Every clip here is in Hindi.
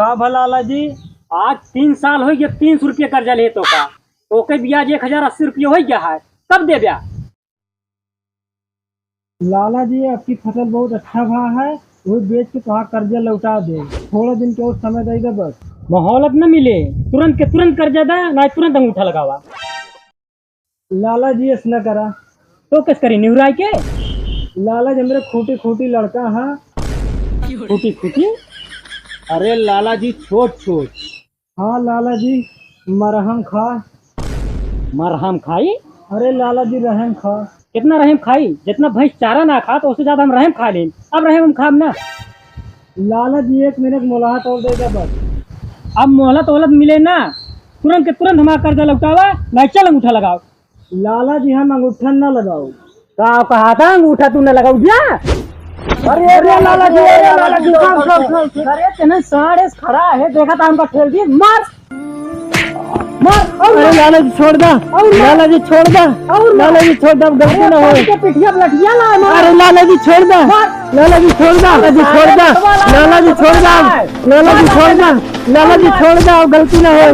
का भला जी आज 3 साल हो गए 300 रुपये कर्जा ले तो का ओके ब्याज 1080 रुपये हो गया है कब दे ब्याज। लाला जी आपकी फसल बहुत अच्छा भाव है, वो बेच के कहा कर्जा लौटा दे, थोड़ा दिन के और समय देगा बस। मोहलत न मिले तुरंत के तुरंत कर्जा दा ना तुरंत अंगूठा लगावा। लाला जी ऐसा न करा। तो किस करी निहुराई के लाला जी मेरे खूटी खूटी लड़का है। खूटी खूटी अरे लाला जी छोट छोट। हाँ लाला जी मरहम खा। मरहम खाई अरे लाला जी रहम खा। कितना रहम खाई जितना भैंस चारा ना खा तो उससे ज्यादा हम रहम खा लें। अब रहम हम खाम ना। लाला जी 1 मिनट मोहलत और देगा बस। अब मोहलत वोहलत मिले ना तुरंत के तुरंत हमारा कर्जा लौटावा नहीं चल अंगूठा लगाओ। लाला जी हम अंगूठा न लगाओ। कहा था अंगूठा तू न लगाऊ जा। अरे लाला जी अरे तेने साढ़े खड़ा है देखा था हमका ठेल दिए मार मार। अरे लाला जी छोड़ दा। लाला जी छोड़ दा। लाला जी छोड़ दा गलती ना हो। पिठिया लठिया ला अरे लाला जी छोड़ दा। लाला जी छोड़ दा। लाला जी छोड़ दा। लाला जी छोड़ दा। लाला जी छोड़ दा। लाला जी छोड़ दा गलती ना हो।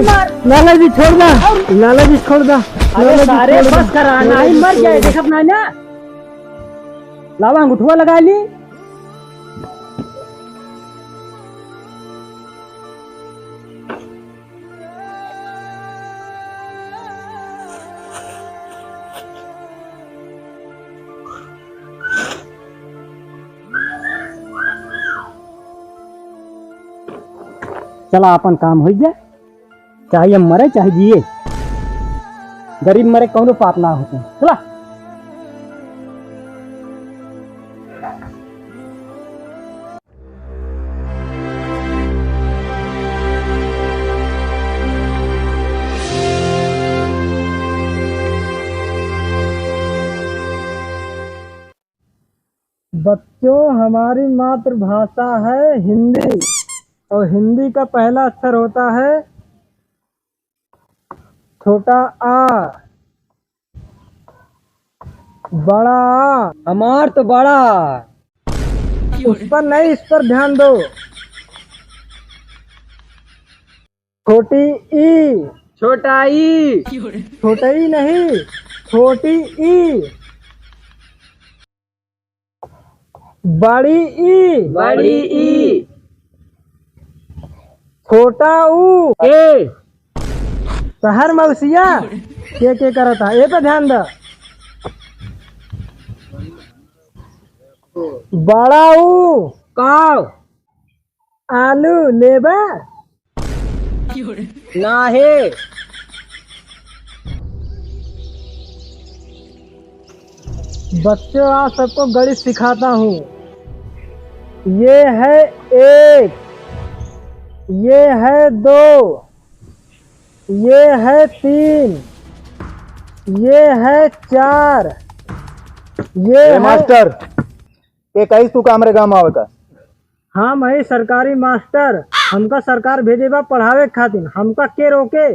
लाला जी छोड़ दा। लाला जी छोड़ दा। अरे सारे बस कराना ही मर जाए देखा अपना ना। लावा अंगूठवा लगा ली। चला अपन काम हो गया चाहे हम मरे चाहे जिए गरीब मरे कौनो पाप ना होते चला। बच्चों हमारी मातृभाषा है हिंदी और हिंदी का पहला अक्षर होता है छोटा आ, बड़ा आ। हमार तो बड़ा उस पर नहीं इस पर ध्यान दो। छोटी ई। छोटा ई छोटा ई नहीं छोटी ई। बड़ी ई। बड़ी ई छोटा ऊ। ए शहर मौसिया के करता है ए पे ध्यान दो। बड़ा ऊ काव आलू लेबा ना है। बच्चों आज सबको गणित सिखाता हूँ। ये है 1, ये है 2, ये है 3, ये है 4, ये है मास्टर के कई तू का हमरे गाँव आवे का। हाँ मैं सरकारी मास्टर हमका सरकार भेजे बा पढ़ावे खातिर हमका के रोके।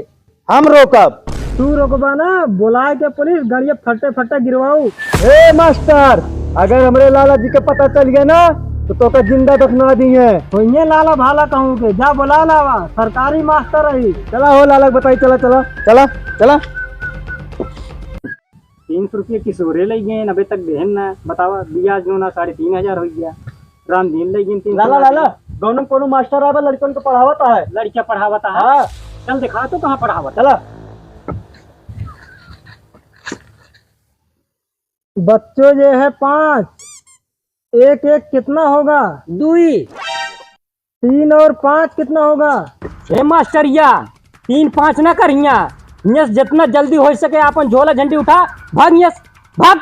हम रोकब तू रोकबा ना बुलाए के पुलिस गाड़िया फटे फटे गिरवाऊ। ए मास्टर अगर हमरे लाला जी के पता चल गया ना तो का जिंदा दफना दिए। तो ये लाला भाला कहूँ के जा बुला लावा सरकारी मास्टर रही। चला हो लाला बताई चला चला चला चला। 300 रुपये की सोरे लग गए अभी तक देहन ना बतावा ब्याज जो ना 3500 हो गया। राम दिन लग गए 300। लाला लाला गौनम कोनो मास्टर आवा लड़कन को पढ़ावता है। लड़कियां पढ़ावता है। हाँ चल दिखा तो कहाँ पढ़ावता। चला। बच्चों ये है 5, 1 1 कितना होगा? 2 3 और 5 कितना होगा? हे मास्टरिया 3 5 न करिया यस जितना जल्दी हो सके अपन झोला झंडी उठा भाग यस भाग।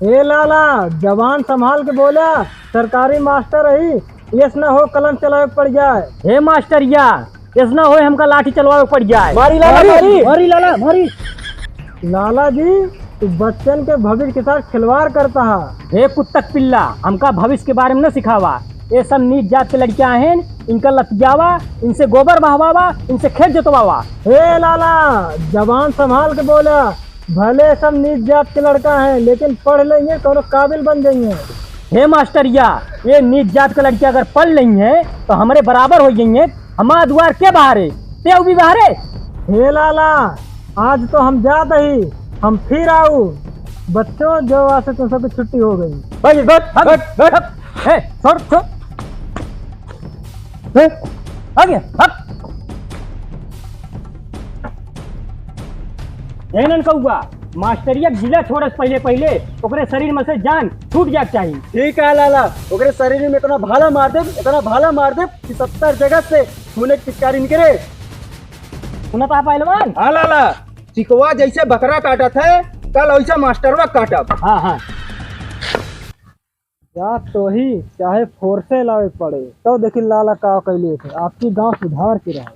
ए लाला जवान संभाल के बोला सरकारी मास्टर रही यस ना हो कलम चलावे पड़ जाए। हे मास्टरिया यस ना हो हमका लाठी चलवावे पड़ जाए। मारी लाला मारी मारी लाला मारी। लाला जी तू बच्चन के भविष्य के साथ खिलवाड़ करता है। हे कुत्तक पिल्ला हमका भविष्य के बारे में न सिखावा। ये सब नीच जात के लड़कियां हैं इनका लतियावा इनसे गोबर बहवावा इनसे खेत जोतवावा। हे लाला जवान संभाल के बोला भले सब नीच जात के लड़का है लेकिन पढ़ लेंगे तो काबिल बन जाएंगे। हे मास्टरिया ये नीच जात के लड़कियां अगर पढ़ रही हैं तो हमारे बराबर हो जाएंगे हमारा द्वार के बाहरे ते भी बाहरे। हे लाला, आज तो हम जा दही, हम फिर आओ। बच्चों जो वास्ते तुम सबकी छुट्टी हो गई। हे छोड़ छोड़ आगे हट। एनन कौआ मास्टरिया जिला छोड़स पहले पहले ओकरे शरीर में से जान छूट जाक चाहिए। ठीक है लाला, ओकरे शरीर में इतना भाला मार दे कि 70 जगह से खूने की पिचकारी निकले। सुना था पहलवान? हाँ लाला, चिकवा जैसे बकरा काटा था कल वैसा मास्टरवा काटब। हाँ हाँ या तो ही चाहे फोर्से लावे पड़े तो देखिए लाला का कैले थे, आपकी गांव सुधार के रहे।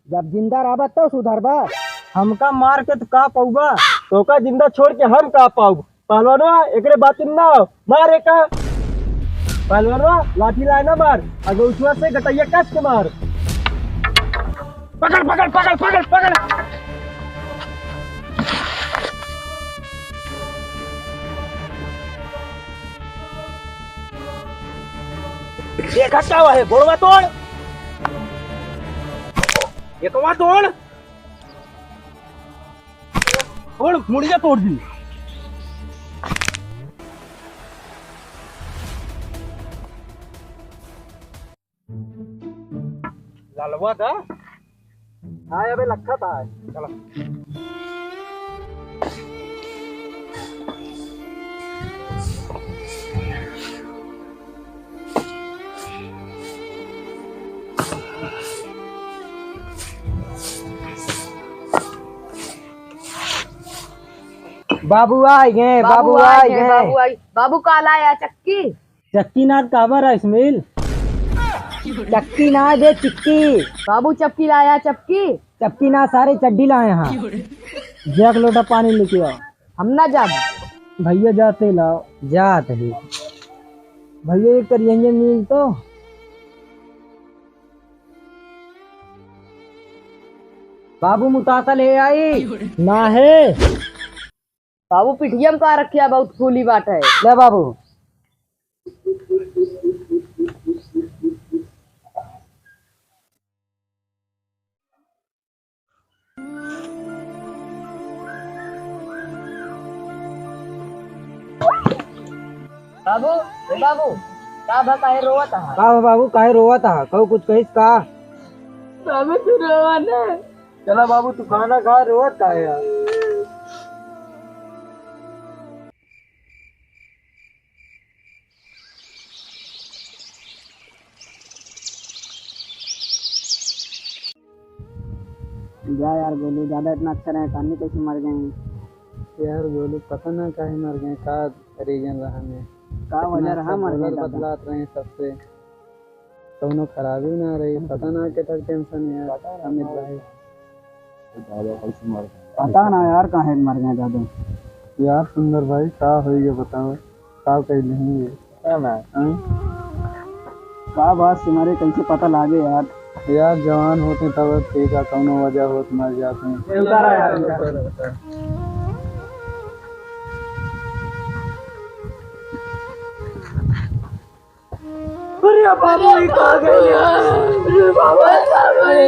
जब जिंदा रहा तो सुधरबा, हमका मार के तो का पौबा। तो का जिंदा छोड़ के हम का पाऊ। पहलवानवा एकरे बात ना मार एका। पहलवानवा लाठी लाए ना मार, अगुचवा से गटैया कस के मार। पकड़ पकड़ पकड़ पकड़ पकड़। देखा क्या हुआ है, बोड़वा तोड़, ये कवा तोड़, तोड़ मुड़िया तोड़ दी। लालवा था, हाँ अबे लखा था, चलो। बाबू आई गए, बाबू आई गए। बाबू काला आया चक्की। चक्की नाथ काबर है इसमें? चक्की ना दे चिक्की। बाबू चपकी लाया चपकी। चक्की ना सारे चड्डी लाए यहाँ। जग लोटा पानी लेके आओ। हम ना जा भैया जाते लाओ। जात ही भैया एक करिए मिल तो। बाबू मुतासा ले आई ना है। बाबू पिठिया में का रखिया बहुत फूली बाट है। ले बाबू। बाबू ए बाबू का भा काहे रोवत हा? का बाबू काहे रोवत हा? कहू कुछ कहिस का? बाबू तू रोवत है। चला बाबू तू खाना खा, रोवत का है यार। जा यार गोलू, ज्यादा इतना अच्छा रहे कहानी कैसे मर गए यार गोलू? पता ना काहे मर गए, का रीजन रहा में, का वजह रहा मर गए? बदलात रहे सबसे, कौनो खराबी ना रही, पता ना कितना टेंशन है यार अमित भाई। पता ना यार काहे मर गए ज्यादा यार। सुंदर भाई का हो गया बताओ, का कह नहीं है का बात तुम्हारे कैसे पता लागे यार? यार जवान होते तब ठीक है, कौनो वजह हो मर जाते हैं यार। अरे बाबू ये कहाँ गए यार? अरे बाबा अरे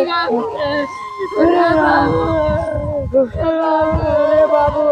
बाबू